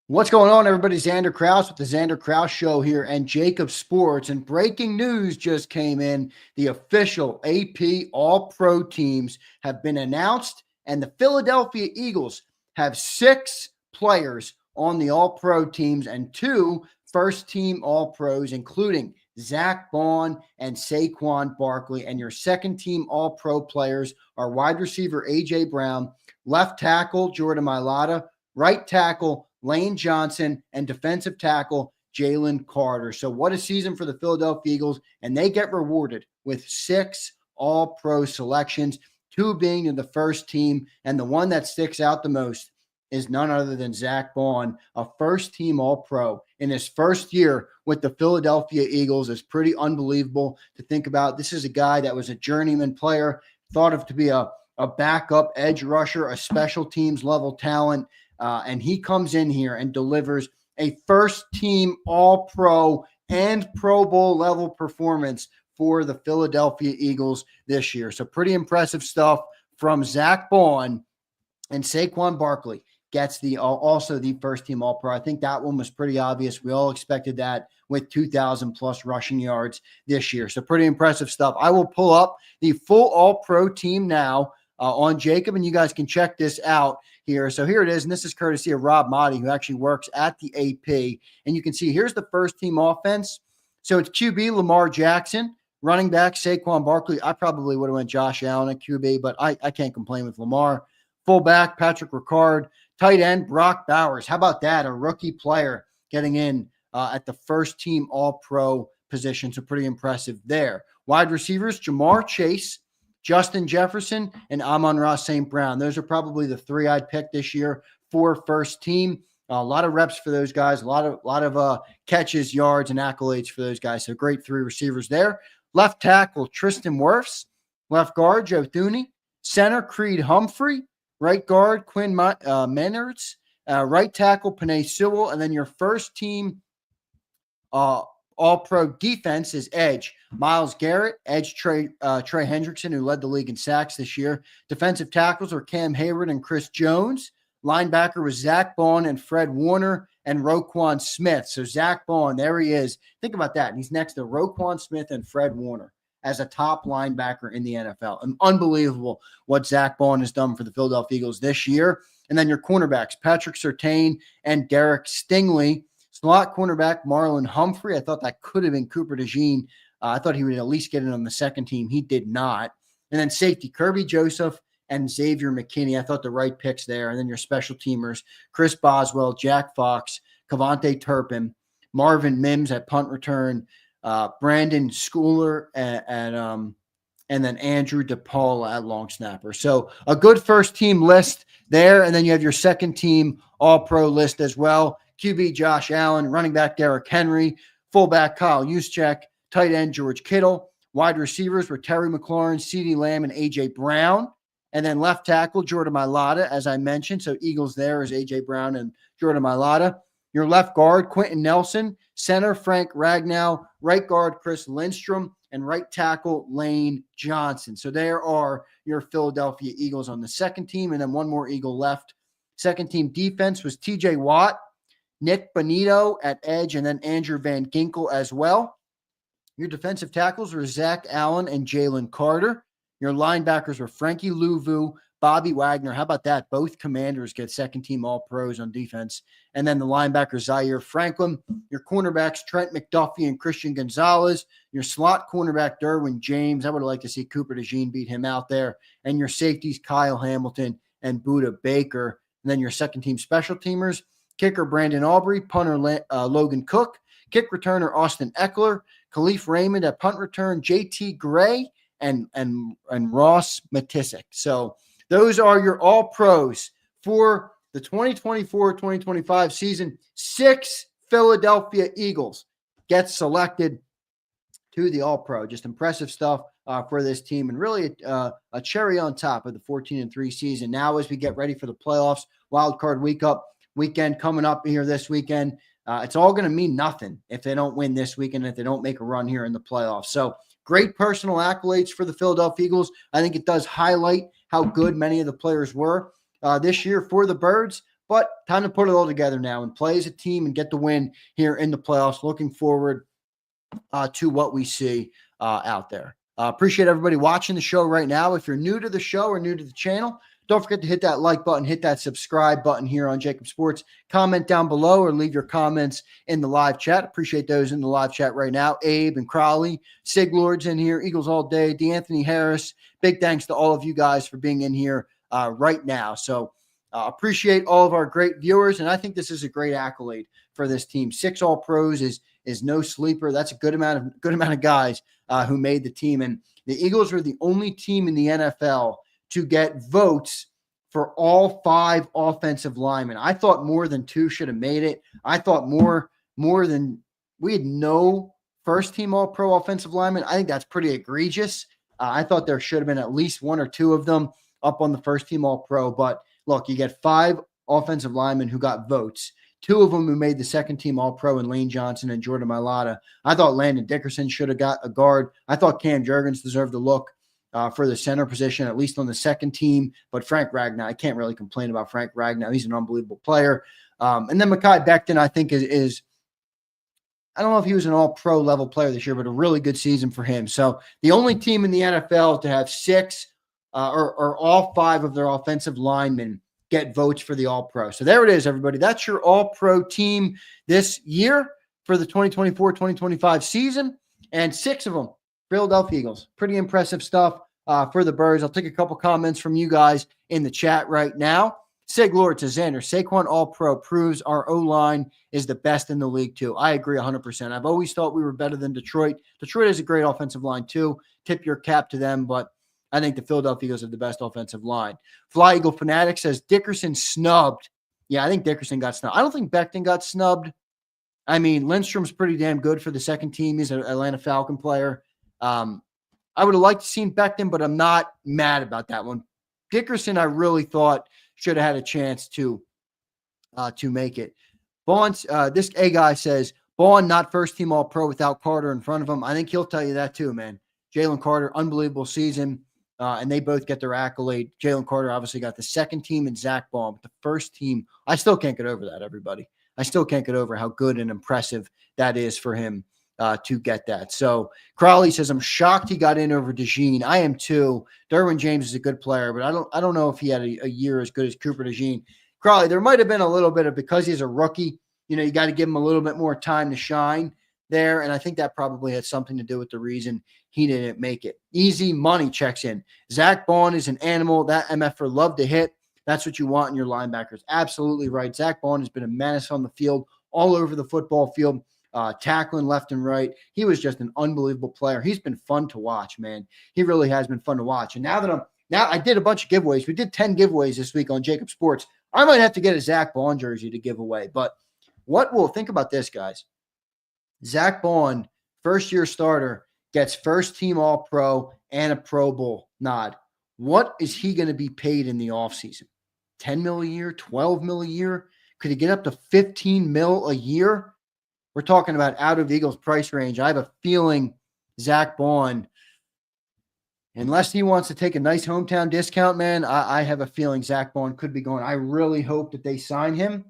What's going on, everybody? Xander Kraus with the Xander Kraus Show here and Jacob Sports. And breaking news just came in. The official AP All-Pro teams have been announced, and the Philadelphia Eagles have 6 players on the All-Pro teams and 2 first-team All-Pros, including Zack Baun and Saquon Barkley. And your second-team All-Pro players are wide receiver A.J. Brown, left tackle Jordan Mailata, right tackle Lane Johnson, and defensive tackle Jalen Carter. So what a season for the Philadelphia Eagles, and they get rewarded with 6 all-pro selections, 2 being in the first team, and the one that sticks out the most is none other than Zack Baun, a first-team all-pro in his first year with the Philadelphia Eagles. Is pretty unbelievable to think about. This is a guy that was a journeyman player, thought of to be a backup edge rusher, a special teams level talent. And he comes in here and delivers a first-team All-Pro and Pro Bowl level performance for the Philadelphia Eagles this year. So pretty impressive stuff from Zack Baun, and Saquon Barkley gets also the first-team All-Pro. I think that one was pretty obvious. We all expected that with 2,000-plus rushing yards this year. So pretty impressive stuff. I will pull up the full All-Pro team now on Jacob, and you guys can check this out here. So here it is, and this is courtesy of Rob Motti, who actually works at the AP. And you can see here's the first-team offense. So it's QB Lamar Jackson, running back Saquon Barkley. I probably would have went Josh Allen at QB, but I can't complain with Lamar. Fullback Patrick Ricard, tight end Brock Bowers. How about that? A rookie player getting in at the first-team All-Pro position. So pretty impressive there. Wide receivers Jamar Chase, Justin Jefferson, and Amon-Ra St. Brown. Those are probably the 3 I'd pick this year for first team. A lot of reps for those guys, a lot of catches, yards, and accolades for those guys. So great 3 receivers there. Left tackle Tristan Wirfs, left guard Joe Thuney, center Creed Humphrey, right guard Quinn Menards, right tackle Penei Sewell, and then your first team All-Pro defense is edge Myles Garrett, edge Trey Hendrickson, who led the league in sacks this year. Defensive tackles are Cam Hayward and Chris Jones. Linebacker was Zack Baun and Fred Warner and Roquan Smith. So Zack Baun, there he is. Think about that. And he's next to Roquan Smith and Fred Warner as a top linebacker in the NFL. And unbelievable what Zack Baun has done for the Philadelphia Eagles this year. And then your cornerbacks, Patrick Surtain and Derek Stingley. Slot cornerback Marlon Humphrey. I thought that could have been Cooper DeJean. I thought he would at least get in on the second team. He did not. And then safety, Kirby Joseph and Xavier McKinney. I thought the right picks there. And then your special teamers, Chris Boswell, Jack Fox, Cavante Turpin, Marvin Mims at punt return, Brandon Schooler, and then Andrew DePaula at long snapper. So a good first team list there. And then you have your second team All-Pro list as well. QB Josh Allen, running back Derrick Henry, fullback Kyle Juszczyk, tight end George Kittle. Wide receivers were Terry McLaurin, CeeDee Lamb, and A.J. Brown. And then left tackle Jordan Mailata, as I mentioned. So Eagles there is A.J. Brown and Jordan Mailata. Your left guard, Quentin Nelson. Center, Frank Ragnow. Right guard, Chris Lindstrom. And right tackle, Lane Johnson. So there are your Philadelphia Eagles on the second team. And then one more Eagle left. Second team defense was T.J. Watt, Nick Bonito at edge, and then Andrew Van Ginkel as well. Your defensive tackles were Zach Allen and Jalen Carter. Your linebackers were Frankie Louvu, Bobby Wagner. How about that? Both commanders get second-team All-Pros on defense. And then the linebacker, Zaire Franklin. Your cornerbacks, Trent McDuffie and Christian Gonzalez. Your slot cornerback, Derwin James. I would like to see Cooper DeJean beat him out there. And your safeties, Kyle Hamilton and Budda Baker. And then your second-team special teamers, kicker Brandon Aubrey, punter Logan Cook, kick returner Austin Eckler, Khalif Raymond at punt return, JT Gray, and Ross Matisic. So those are your All-Pros for the 2024-2025 season. 6 Philadelphia Eagles get selected to the All-Pro. Just impressive stuff for this team, and really a cherry on top of the 14-3 season. Now as we get ready for the playoffs, wild card weekend coming up here this weekend, it's all going to mean nothing if they don't win this weekend, if they don't make a run here in the playoffs. So great personal accolades for the Philadelphia Eagles. I think it does highlight how good many of the players were this year for the Birds. But time to put it all together now and play as a team and get the win here in the playoffs. Looking forward to what we see out there. Appreciate everybody watching the show right now. If you're new to the show or new to the channel, don't forget to hit that like button, hit that subscribe button here on Jacob Sports. Comment down below or leave your comments in the live chat. Appreciate those in the live chat right now. Abe and Crowley, Sig Lord's in here, Eagles all day, D'Anthony Harris. Big thanks to all of you guys for being in here right now. So appreciate all of our great viewers, and I think this is a great accolade for this team. 6 All-Pros is no sleeper. That's a good amount of guys who made the team. And the Eagles were the only team in the NFL to get votes for all 5 offensive linemen. I thought more than 2 should have made it. I thought more than we had no first-team All-Pro offensive linemen. I think that's pretty egregious. I thought there should have been at least 1 or 2 of them up on the first-team All-Pro. But look, you get 5 offensive linemen who got votes. 2 of them who made the second-team All-Pro in Lane Johnson and Jordan Mailata. I thought Landon Dickerson should have got a guard. I thought Cam Jurgens deserved a look for the center position, at least on the second team. But Frank Ragnow, I can't really complain about Frank Ragnow. He's an unbelievable player. And then Mekhi Becton, I think, is I don't know if he was an all-pro level player this year, but a really good season for him. So the only team in the NFL to have 6 or all 5 of their offensive linemen get votes for the all-pro. So there it is, everybody. That's your all-pro team this year for the 2024-2025 season. And 6 of them, Philadelphia Eagles. Pretty impressive stuff for the Birds. I'll take a couple comments from you guys in the chat right now. Sig Lord says, Xander, Saquon All-Pro proves our O-line is the best in the league too. I agree 100%. I've always thought we were better than Detroit. Detroit is a great offensive line too. Tip your cap to them, but I think the Philadelphia Eagles have the best offensive line. Fly Eagle Fanatic says Dickerson snubbed. Yeah, I think Dickerson got snubbed. I don't think Becton got snubbed. I mean, Lindstrom's pretty damn good for the second team. He's an Atlanta Falcon player. I would have liked to seen Becton, but I'm not mad about that one. Dickerson, I really thought should have had a chance to make it. Baun's, this A guy says, Baun not first team All-Pro without Carter in front of him. I think he'll tell you that too, man. Jalen Carter, unbelievable season, and they both get their accolade. Jalen Carter obviously got the second team and Zack Baun, but the first team, I still can't get over that, everybody. I still can't get over how good and impressive that is for him to get that. So Crowley says, I'm shocked he got in over DeJean. I am too. Derwin James is a good player, but I don't know if he had a year as good as Cooper DeJean. Crowley, there might have been a little bit of, because he's a rookie, you got to give him a little bit more time to shine there. And I think that probably had something to do with the reason he didn't make it. Easy Money checks in. Zack Baun is an animal. That MFer loved to hit. That's what you want in your linebackers. Absolutely right. Zack Baun has been a menace on the field, all over the football field, tackling left and right. He was just an unbelievable player. He's been fun to watch, man. He really has been fun to watch. And now I did a bunch of giveaways. We did 10 giveaways this week on Jacob Sports. I might have to get a Zack Baun jersey to give away. But think about this, guys. Zack Baun, first-year starter, gets first-team All-Pro and a Pro Bowl nod. What is he going to be paid in the offseason? $10 million a year, $12 million a year? Could he get up to $15 million a year? We're talking about out of the Eagles' price range. I have a feeling Zack Baun, unless he wants to take a nice hometown discount, man, I have a feeling Zack Baun could be going. I really hope that they sign him.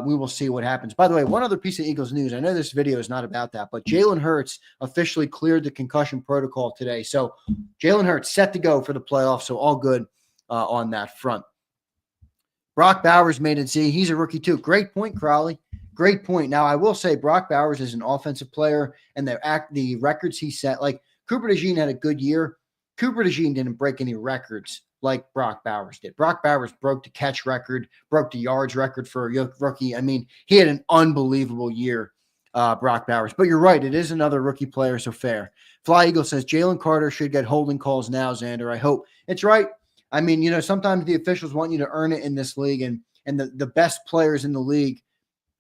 We will see what happens. By the way, one other piece of Eagles news. I know this video is not about that, but Jalen Hurts officially cleared the concussion protocol today. So Jalen Hurts set to go for the playoffs. So all good on that front. Brock Bowers made it. See, he's a rookie too. Great point, Crowley. Great point. Now, I will say Brock Bowers is an offensive player, and the records he set, like Cooper DeJean had a good year. Cooper DeJean didn't break any records like Brock Bowers did. Brock Bowers broke the catch record, broke the yards record for a rookie. I mean, he had an unbelievable year, Brock Bowers. But you're right, it is another rookie player, so fair. Fly Eagle says Jalen Carter should get holding calls now, Xander. I hope. It's right. I mean, sometimes the officials want you to earn it in this league, and the best players in the league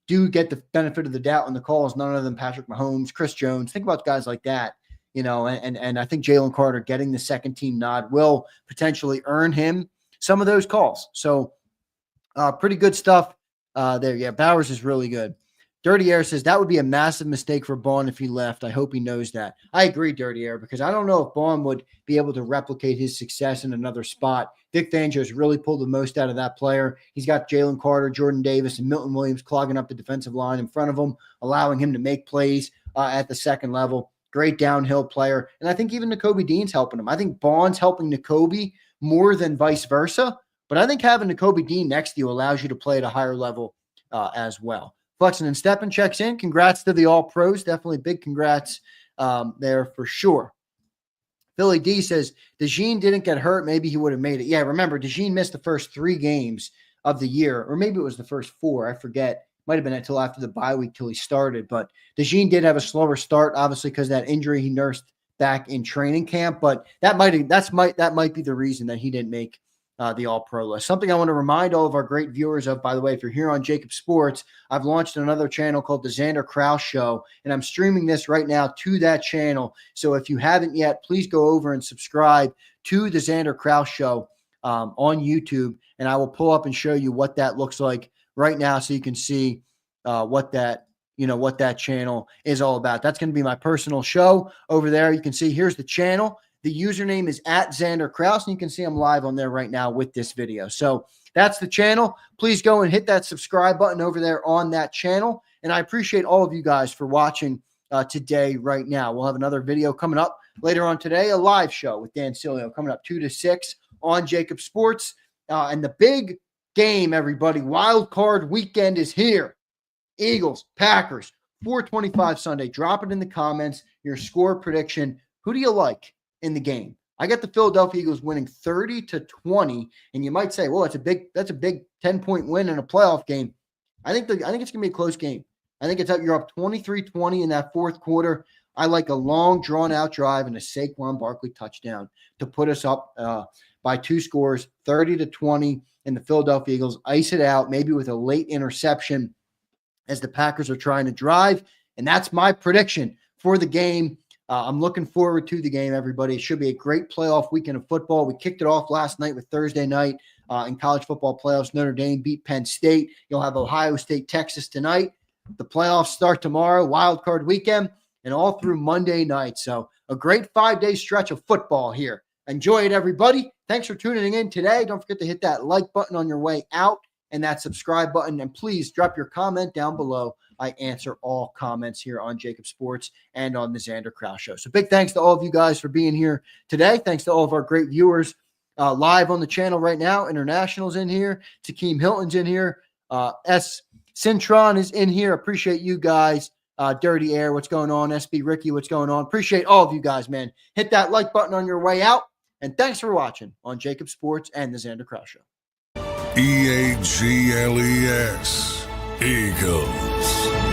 do get the benefit of the doubt on the calls, none other than Patrick Mahomes, Chris Jones. Think about guys like that. And I think Jalen Carter getting the second team nod will potentially earn him some of those calls. So pretty good stuff there. Yeah, Bowers is really good. Dirty Air says that would be a massive mistake for Baun if he left. I hope he knows that. I agree, Dirty Air, because I don't know if Baun would be able to replicate his success in another spot. Vic Fangio's really pulled the most out of that player. He's got Jalen Carter, Jordan Davis, and Milton Williams clogging up the defensive line in front of him, allowing him to make plays at the second level. Great downhill player. And I think even Nakobe Dean's helping him. I think Baun's helping Nakobe more than vice versa. But I think having Nakobe Dean next to you allows you to play at a higher level as well. Flexen and Steppen checks in. Congrats to the All-Pros. Definitely big congrats there for sure. Philly D says, DeJean didn't get hurt. Maybe he would have made it. Yeah, remember, DeJean missed the first 3 games of the year, or maybe it was the first 4. I forget. Might have been until after the bye week till he started. But DeJean did have a slower start, obviously, because that injury he nursed back in training camp. But that might be the reason that he didn't make the All-Pro list. Something I want to remind all of our great viewers of, by the way, if you're here on Jacob Sports, I've launched another channel called The Xander Kraus Show, and I'm streaming this right now to that channel. So if you haven't yet, please go over and subscribe to The Xander Kraus Show on YouTube, and I will pull up and show you what that looks like right now so you can see what that channel is all about. That's going to be my personal show over there. You can see here's the channel. The username is @Xander Kraus, and you can see I'm live on there right now with this video. So that's the channel. Please go and hit that subscribe button over there on that channel. And I appreciate all of you guys for watching today right now. We'll have another video coming up later on today, a live show with Dan Cilio coming up 2 to 6 on Jacob Sports. And the big game, everybody, wild card weekend is here. Eagles, Packers, 4:25 Sunday. Drop it in the comments, your score prediction. Who do you like in the game? I got the Philadelphia Eagles winning 30-20, and you might say, well, that's a big 10-point win in a playoff game. I think it's going to be a close game. I think you're up 23-20 in that fourth quarter. I like a long, drawn-out drive and a Saquon Barkley touchdown to put us up by 2 scores, 30-20, and the Philadelphia Eagles ice it out, maybe with a late interception as the Packers are trying to drive. And that's my prediction for the game. I'm looking forward to the game, everybody. It should be a great playoff weekend of football. We kicked it off last night with Thursday night in college football playoffs. Notre Dame beat Penn State. You'll have Ohio State, Texas tonight. The playoffs start tomorrow, wild card weekend, and all through Monday night. So a great 5-day stretch of football here. Enjoy it, everybody. Thanks for tuning in today. Don't forget to hit that like button on your way out and that subscribe button. And please drop your comment down below. I answer all comments here on Jacob Sports and on the Xander Kraus Show. So big thanks to all of you guys for being here today. Thanks to all of our great viewers live on the channel right now. International's in here. Takeem Hilton's in here. S. Cintron is in here. Appreciate you guys. Dirty Air, what's going on? SB Ricky, what's going on? Appreciate all of you guys, man. Hit that like button on your way out. And thanks for watching on Jacob Sports and the Xander Kraus Show. EAGLES, Eagles.